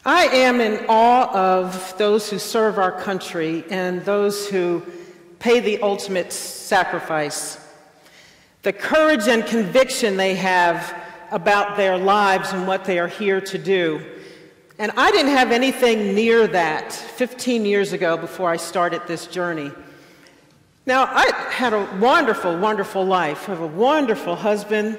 I am in awe of those who serve our country and those who pay the ultimate sacrifice. The courage and conviction they have about their lives and what they are here to do. And I didn't have anything near that 15 years ago before I started this journey. Now, I had a wonderful, wonderful life. I have a wonderful husband,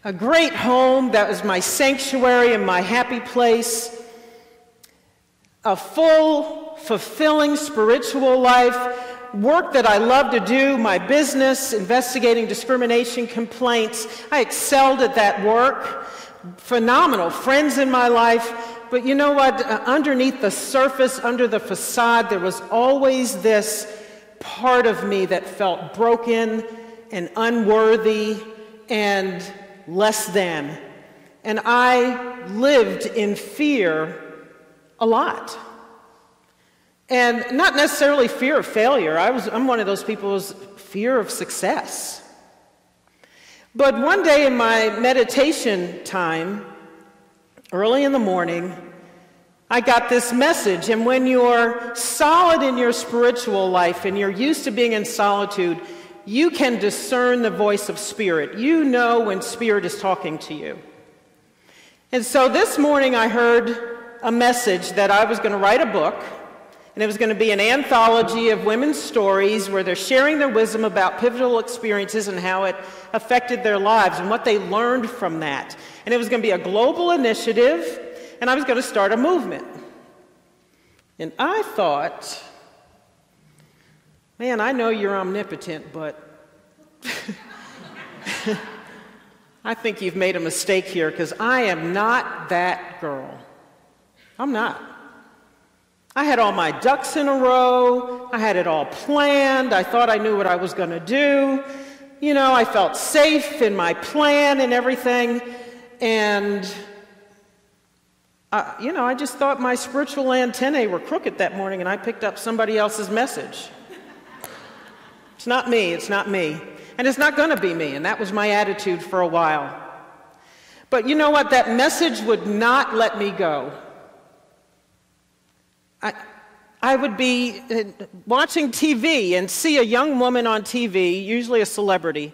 a great home that was my sanctuary and my happy place, a full, fulfilling spiritual life, work that I love to do, my business, investigating discrimination complaints. I excelled at that work, phenomenal friends in my life. But you know what? Underneath the surface, under the facade, there was always this part of me that felt broken and unworthy and less than. And I lived in fear a lot. And not necessarily fear of failure. I'm one of those people who's fear of success. But one day in my meditation time, early in the morning, I got this message. And when you're solid in your spiritual life and you're used to being in solitude, you can discern the voice of Spirit. You know when Spirit is talking to you. And so this morning I heard a message that I was going to write a book, and it was going to be an anthology of women's stories where they're sharing their wisdom about pivotal experiences and how it affected their lives and what they learned from that. And it was going to be a global initiative, and I was going to start a movement. And I thought, man, I know you're omnipotent, but I think you've made a mistake here, because I am not that girl. I'm not. I had all my ducks in a row. I had it all planned. I thought I knew what I was going to do. You know, I felt safe in my plan and everything. And, I just thought my spiritual antennae were crooked that morning, and I picked up somebody else's message. It's not me. It's not me. And it's not going to be me. And that was my attitude for a while. But you know what? That message would not let me go. I would be watching TV and see a young woman on TV, usually a celebrity,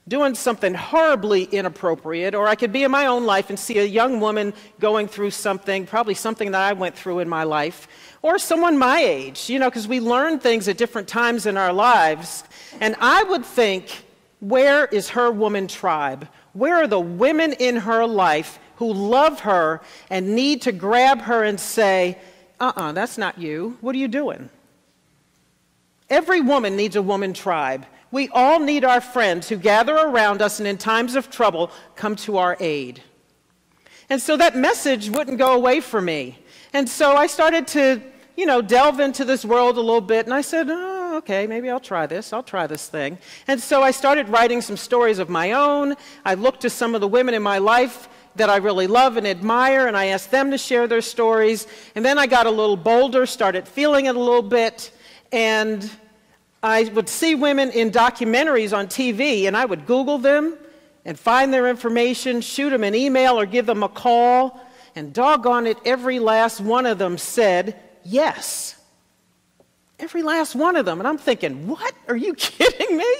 doing something horribly inappropriate, or I could be in my own life and see a young woman going through something, probably something that I went through in my life, or someone my age, because we learn things at different times in our lives. And I would think, where is her woman tribe? Where are the women in her life who love her and need to grab her and say, that's not you. What are you doing? Every woman needs a woman tribe. We all need our friends who gather around us and in times of trouble come to our aid. And so that message wouldn't go away from me. And so I started to, delve into this world a little bit, and I said, okay, maybe I'll try this. I'll try this thing. And so I started writing some stories of my own. I looked to some of the women in my life that I really love and admire, and I asked them to share their stories. And then I got a little bolder, started feeling it a little bit, and I would see women in documentaries on TV, and I would Google them and find their information, shoot them an email or give them a call, and doggone it, every last one of them said yes. Every last one of them. And I'm thinking, what? Are you kidding me?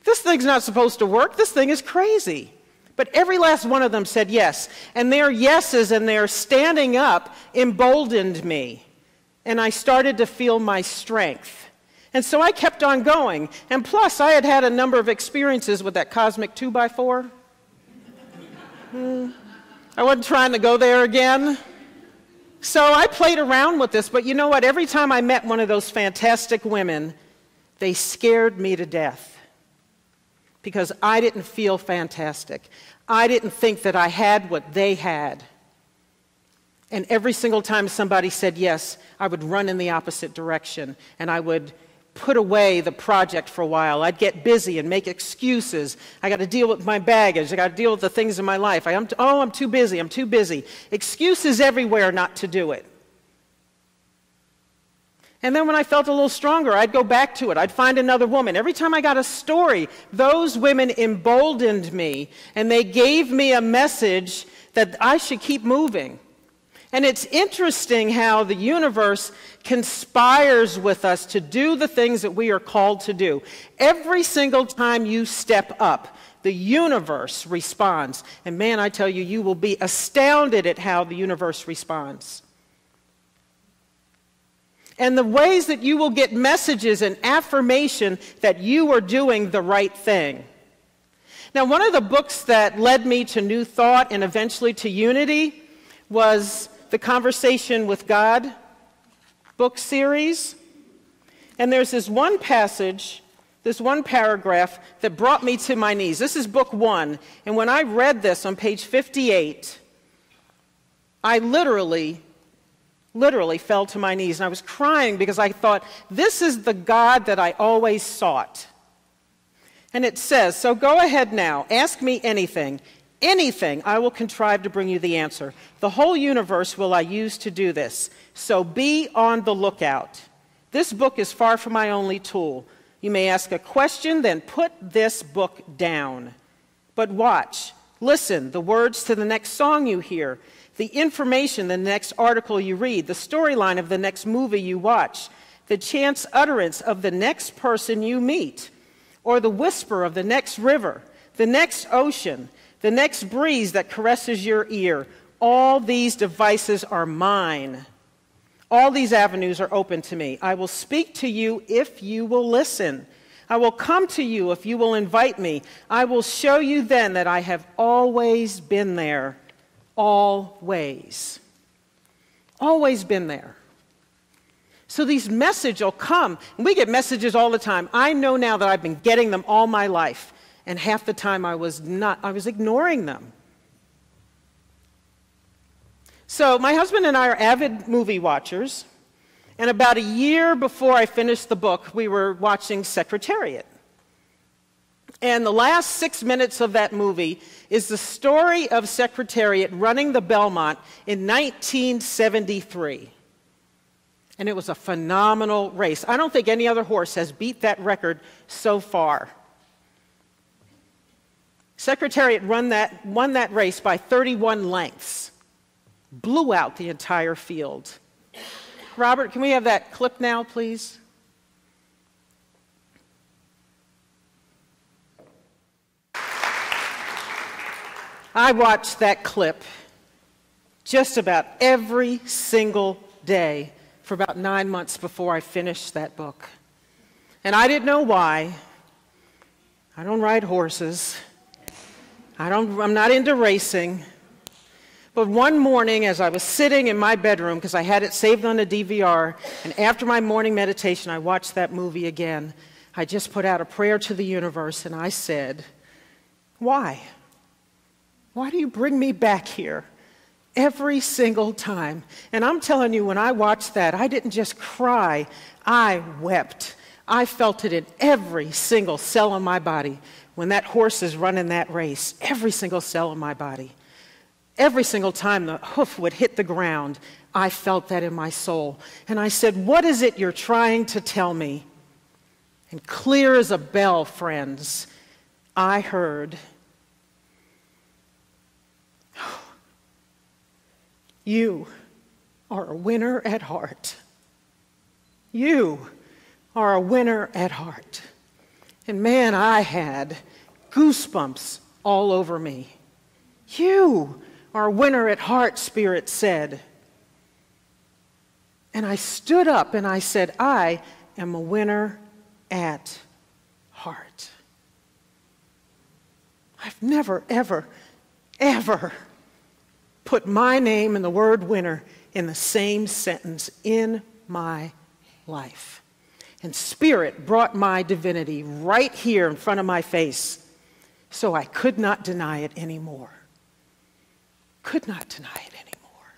This thing's not supposed to work. This thing is crazy. But every last one of them said yes. And their yeses and their standing up emboldened me. And I started to feel my strength. And so I kept on going. And plus, I had had a number of experiences with that cosmic 2x4. I wasn't trying to go there again. So I played around with this. But you know what? Every time I met one of those fantastic women, they scared me to death. Because I didn't feel fantastic. I didn't think that I had what they had. And every single time somebody said yes, I would run in the opposite direction, and I would put away the project for a while. I'd get busy and make excuses. I got to deal with my baggage. I got to deal with the things in my life. I'm too busy. I'm too busy. Excuses everywhere not to do it. And then when I felt a little stronger, I'd go back to it. I'd find another woman. Every time I got a story, those women emboldened me, and they gave me a message that I should keep moving. And it's interesting how the universe conspires with us to do the things that we are called to do. Every single time you step up, the universe responds. And man, I tell you, you will be astounded at how the universe responds. And the ways that you will get messages and affirmation that you are doing the right thing. Now, one of the books that led me to New Thought and eventually to Unity was the Conversation with God book series. And there's this one passage, this one paragraph that brought me to my knees. This is book 1. And when I read this on page 58, I literally fell to my knees. And I was crying because I thought, this is the God that I always sought. And it says, so go ahead now, ask me anything. Anything, I will contrive to bring you the answer. The whole universe will I use to do this. So be on the lookout. This book is far from my only tool. You may ask a question, then put this book down. But watch, listen, the words to the next song you hear, the information, the next article you read, the storyline of the next movie you watch, the chance utterance of the next person you meet, or the whisper of the next river, the next ocean, the next breeze that caresses your ear. All these devices are mine. All these avenues are open to me. I will speak to you if you will listen. I will come to you if you will invite me. I will show you then that I have always been there. Always. Always been there. So these messages will come. And we get messages all the time. I know now that I've been getting them all my life. And half the time I was ignoring them. So my husband and I are avid movie watchers. And about a year before I finished the book, we were watching Secretariat. And the last 6 minutes of that movie is the story of Secretariat running the Belmont in 1973. And it was a phenomenal race. I don't think any other horse has beat that record so far. Secretariat won that race by 31 lengths. Blew out the entire field. Robert, can we have that clip now, please? I watched that clip just about every single day for about 9 months before I finished that book. And I didn't know why. I don't ride horses. I'm not into racing. But one morning, as I was sitting in my bedroom, because I had it saved on a DVR, and after my morning meditation, I watched that movie again, I just put out a prayer to the universe, and I said, why? Why do you bring me back here every single time? And I'm telling you, when I watched that, I didn't just cry, I wept. I felt it in every single cell in my body. When that horse is running that race, every single cell in my body, every single time the hoof would hit the ground, I felt that in my soul. And I said, what is it you're trying to tell me? And clear as a bell, friends, I heard, you are a winner at heart. You are a winner at heart. And man, I had goosebumps all over me. You are a winner at heart, Spirit said. And I stood up and I said, I am a winner at heart. I've never, ever, ever put my name and the word winner in the same sentence in my life. And Spirit brought my divinity right here in front of my face, so I could not deny it anymore. Could not deny it anymore.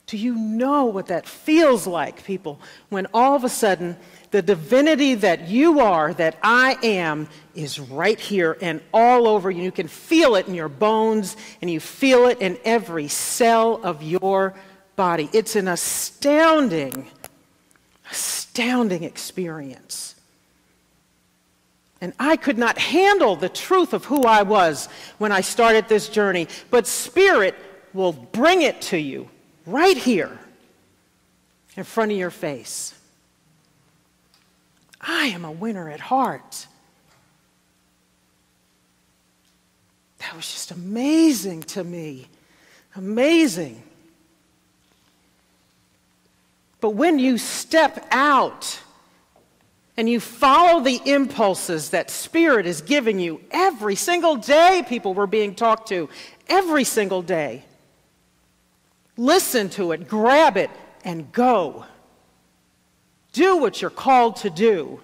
Do you know what that feels like, people, when all of a sudden the divinity that you are, that I am, is right here and all over you. You can feel it in your bones, and you feel it in every cell of your body. It's an astounding experience. And I could not handle the truth of who I was when I started this journey. But Spirit will bring it to you right here in front of your face. I am a winner at heart. That was just amazing to me. Amazing. But when you step out and you follow the impulses that Spirit is giving you every single day, people were being talked to every single day. Listen to it, grab it, and go. Do what you're called to do.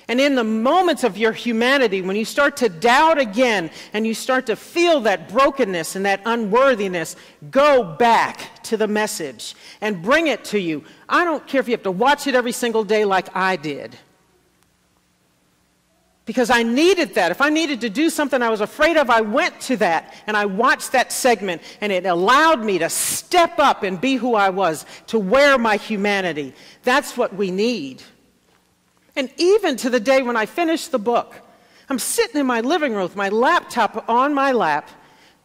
And in the moments of your humanity, when you start to doubt again and you start to feel that brokenness and that unworthiness, go back to the message and bring it to you. I don't care if you have to watch it every single day like I did. Because I needed that. If I needed to do something I was afraid of, I went to that and I watched that segment, and it allowed me to step up and be who I was, to wear my humanity. That's what we need. And even to the day when I finished the book, I'm sitting in my living room with my laptop on my lap,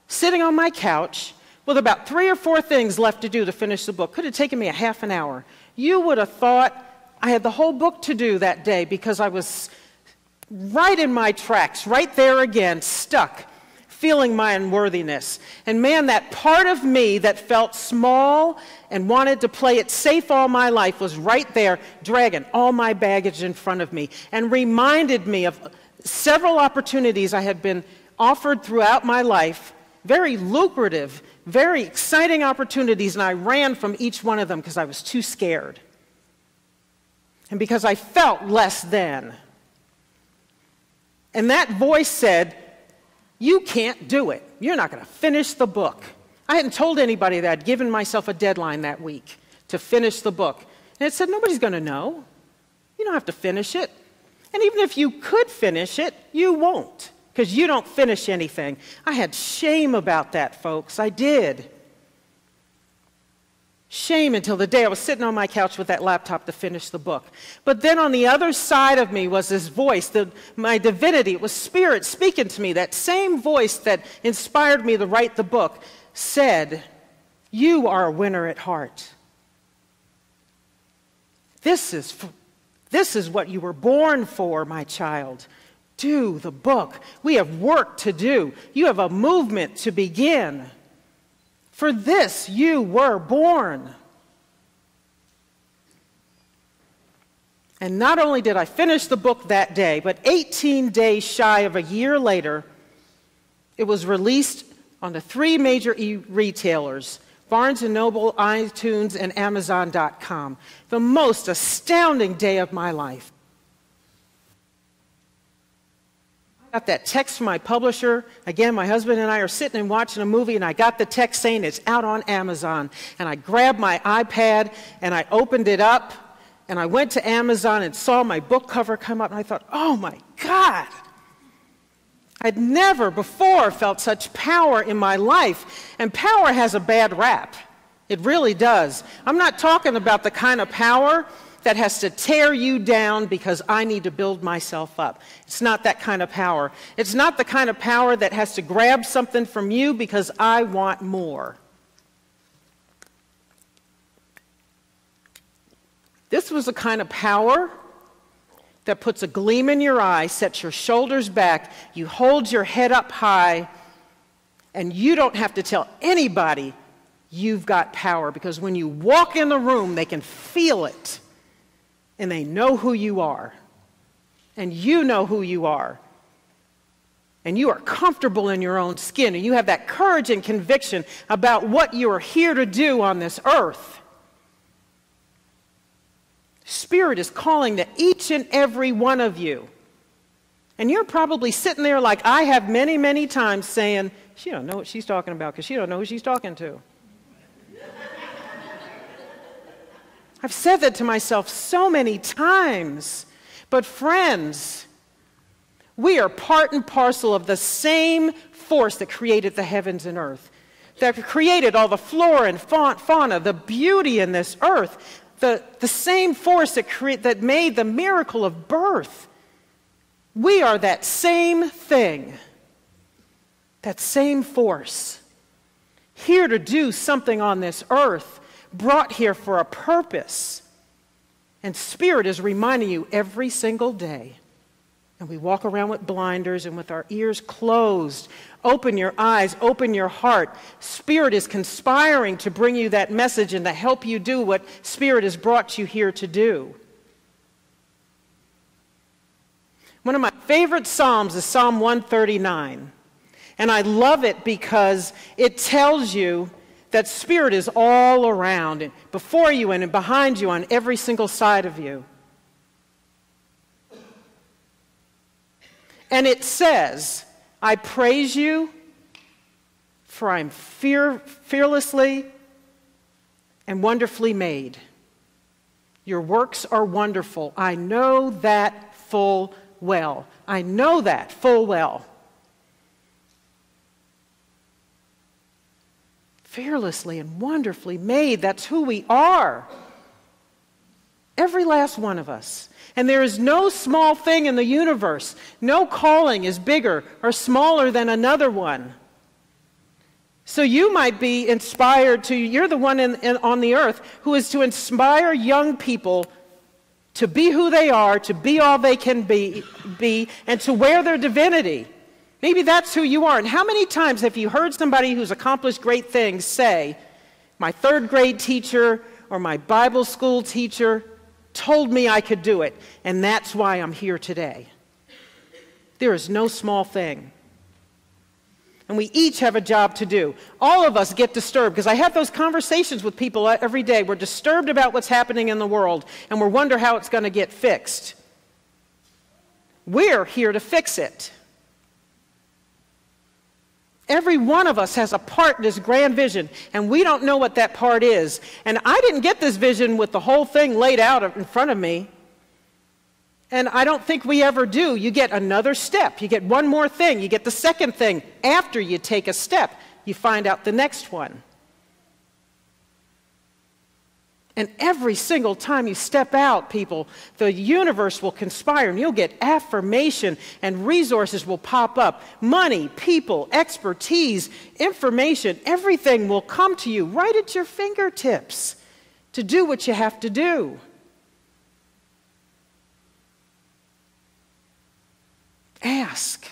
sitting on my couch, with about 3 or 4 things left to do to finish the book. Could have taken me a half an hour. You would have thought I had the whole book to do that day, because I was right in my tracks, right there again, stuck, feeling my unworthiness. And man, that part of me that felt small and wanted to play it safe all my life was right there, dragging all my baggage in front of me, and reminded me of several opportunities I had been offered throughout my life, very lucrative, very exciting opportunities, and I ran from each one of them because I was too scared. And because I felt less than. And that voice said, you can't do it. You're not going to finish the book. I hadn't told anybody that. I'd given myself a deadline that week to finish the book. And it said, nobody's going to know. You don't have to finish it. And even if you could finish it, you won't, because you don't finish anything. I had shame about that, folks. I did. Shame until the day I was sitting on my couch with that laptop to finish the book. But then on the other side of me was this voice, my divinity. It was Spirit speaking to me. That same voice that inspired me to write the book said, you are a winner at heart. This is what you were born for, my child. Do the book. We have work to do. You have a movement to begin. For this you were born. And not only did I finish the book that day, but 18 days shy of a year later, it was released on the 3 major retailers, Barnes & Noble, iTunes, and Amazon.com. The most astounding day of my life. I got that text from my publisher. Again, my husband and I are sitting and watching a movie, and I got the text saying it's out on Amazon. And I grabbed my iPad, and I opened it up, and I went to Amazon and saw my book cover come up, and I thought, oh my God! I'd never before felt such power in my life. And power has a bad rap. It really does. I'm not talking about the kind of power that has to tear you down because I need to build myself up. It's not that kind of power. It's not the kind of power that has to grab something from you because I want more. This was the kind of power that puts a gleam in your eye, sets your shoulders back, you hold your head up high, and you don't have to tell anybody you've got power, because when you walk in the room, they can feel it, and they know who you are, and you know who you are, and you are comfortable in your own skin, and you have that courage and conviction about what you are here to do on this earth. Spirit is calling to each and every one of you. And you're probably sitting there like I have many, many times saying, she don't know what she's talking about because she don't know who she's talking to. I've said that to myself so many times. But friends, we are part and parcel of the same force that created the heavens and earth, that created all the flora and fauna, the beauty in this earth. The same force that made the miracle of birth. We are that same thing, that same force. here to do something on this earth, brought here for a purpose. And Spirit is reminding you every single day. And we walk around with blinders and with our ears closed. Open your eyes, open your heart. Spirit is conspiring to bring you that message and to help you do what Spirit has brought you here to do. One of my favorite Psalms is Psalm 139. And I love it because it tells you that Spirit is all around, and before you and behind you on every single side of you. And it says, I praise you, for I'm fearlessly and wonderfully made. Your works are wonderful. I know that full well. I know that full well. Fearlessly and wonderfully made. That's who we are. Every last one of us. And there is no small thing in the universe. No calling is bigger or smaller than another one. So you might be inspired to, you're the one on the earth who is to inspire young people to be who they are, to be all they can be, and to wear their divinity. Maybe that's who you are. And how many times have you heard somebody who's accomplished great things say, my third grade teacher or my Bible school teacher told me I could do it, and that's why I'm here today. There is no small thing. And we each have a job to do. All of us get disturbed, because I have those conversations with people every day. We're disturbed about what's happening in the world, and we wonder how it's going to get fixed. We're here to fix it. Every one of us has a part in this grand vision, and we don't know what that part is. And I didn't get this vision with the whole thing laid out in front of me. And I don't think we ever do. You get another step. You get one more thing. You get the second thing. After you take a step, you find out the next one. And every single time you step out, people, the universe will conspire, and you'll get affirmation, and resources will pop up. Money, people, expertise, information, everything will come to you right at your fingertips to do what you have to do. Ask.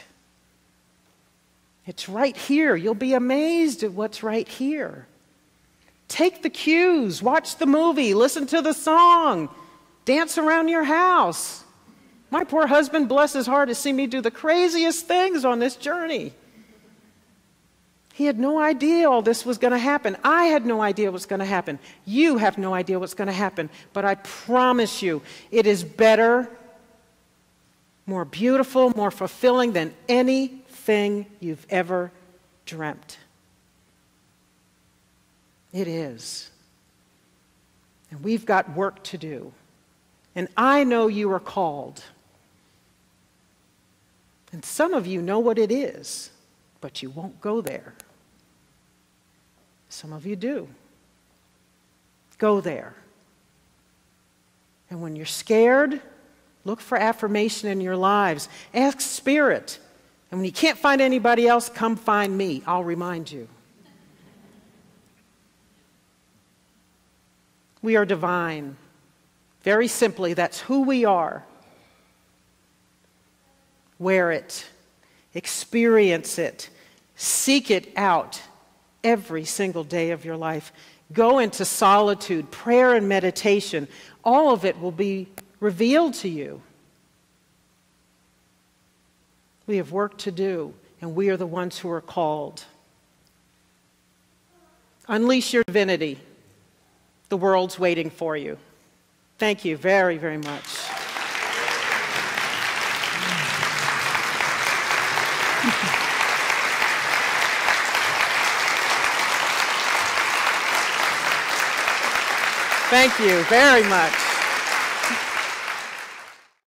It's right here. You'll be amazed at what's right here. Take the cues, watch the movie, listen to the song, dance around your house. My poor husband, bless his heart, has seen me do the craziest things on this journey. He had no idea all this was going to happen. I had no idea what's going to happen. You have no idea what's going to happen. But I promise you, it is better, more beautiful, more fulfilling than anything you've ever dreamt. It is. And we've got work to do. And I know you are called. And some of you know what it is, but you won't go there. Some of you do. Go there. And when you're scared, look for affirmation in your lives. Ask Spirit. And when you can't find anybody else, come find me. I'll remind you. We are divine. Very simply, that's who we are. Wear it. Experience it. Seek it out every single day of your life. Go into solitude, prayer, and meditation. All of it will be revealed to you. We have work to do, and we are the ones who are called. Unleash your divinity. The world's waiting for you. Thank you very, very much. Thank you very much.